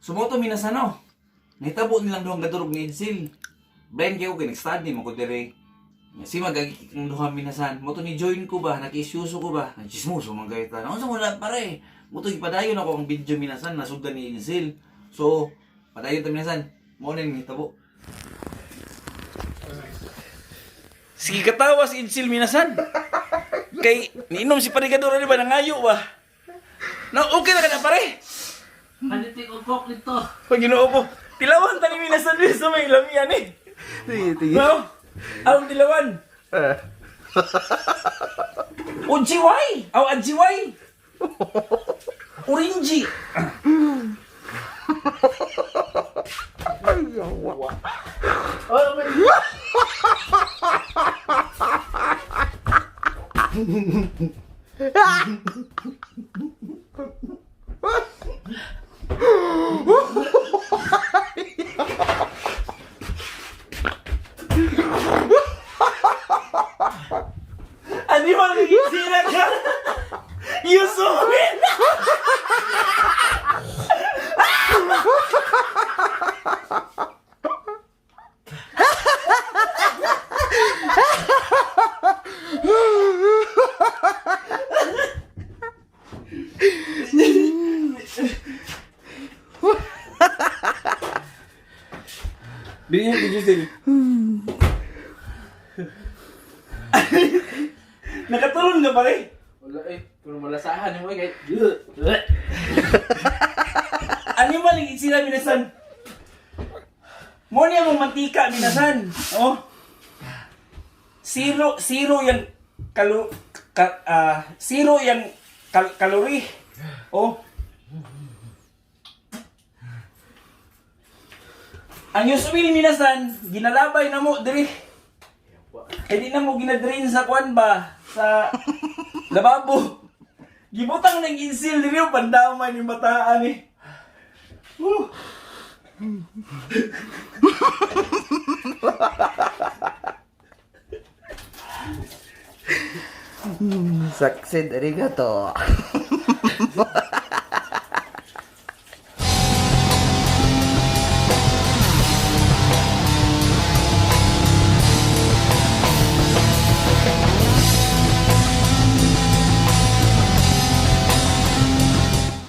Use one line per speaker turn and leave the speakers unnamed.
Sumoto minasan no. Nahitabo nilang duhang gadurog ni Edsel. Blind kayo kay nag-study mo ko dire. Si magagik ng duha minasan. Moto ni join ko ba, nag-isyuso ko ba, nag-chismoso man kayo ta. Unsa mo lang pare? Moto gipadayon ako ang video minasan nasugdan ni Edsel. So, padayon ta minasan. Mo na ni hitabo. Sige katawa si Edsel minasan. Kay niinom si Parigador di ba nangayo ba? Na okay na ka na pare.
Palitik o kok nito.
Pag Ginoo po. Tilawan tani minasan din sa may lamian eh.
Sige.
No? Ang tilawan. Ujiway! Aw ajiway! Orange!
Oh, may...
Ano yung magiging sila ka? Yusufin! Binigyan ko Justin. Nakatulong na pare.
Wala eh. Kung malasahan mo eh.
Ano yung maligid sila minasan? Mo niya mong mantika minasan. Oh. Zero yung zero yung kalori. Oh. Ang usual minasan, ginalabay na mo diri. Eh di na mo ginadrain sa kwan ba? Sa lababo. Gibutang ng insil diri yung pandamay ni bataan eh.
Succeed, arigato.